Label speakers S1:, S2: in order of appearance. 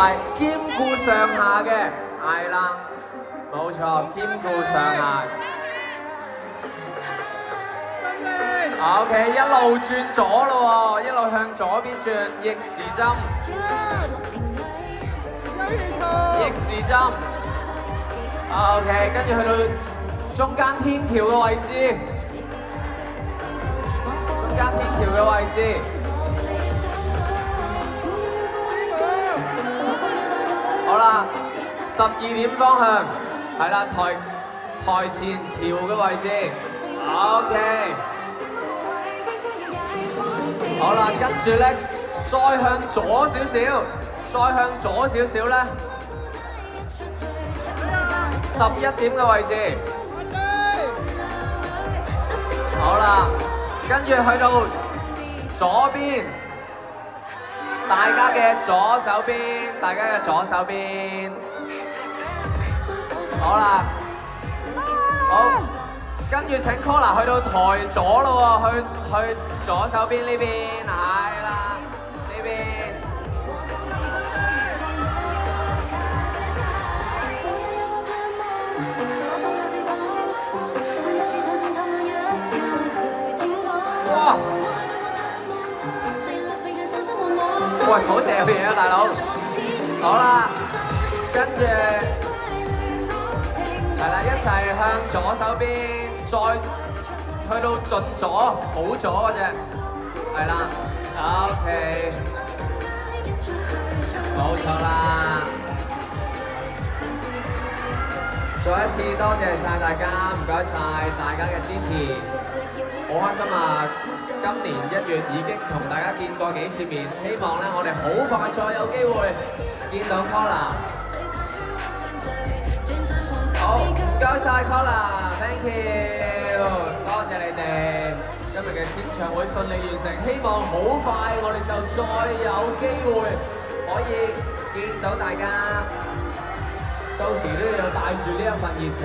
S1: 埋兼顧上下嘅，係啦，冇錯，兼顧上下。OK， 一路轉左咯喎，一路向左邊轉，逆時針，逆時針。OK， 跟住去到中間天橋嘅位置，中間天橋嘅位置。好啦，12點方向，係啦，台前橋嘅位置。OK。好啦，跟住咧，再向左少少，再向左少少咧，11點嘅位置。好啦，跟住去到左邊，大家嘅左手邊，大家嘅左手邊。好啦，好。跟住請 Cola 去到台左咯喎，去左手邊呢邊，係啦，呢邊。哇！喂，好掉嘢啊，大佬！好啦，跟住係啦，一齊向左手邊。再去到盡左，好左嗰隻，係啦 ，OK， 冇錯啦。再一次多謝晒大家，唔該晒大家嘅支持，好開心啊！今年1月已經同大家見過幾次面，希望咧我哋好快再有機會見到 Cola。好，唔該晒 Cola，thank you。多謝你哋今日嘅簽唱會順利完成，希望好快我哋就再有機會可以見到大家，到時都要帶住呢一份熱情。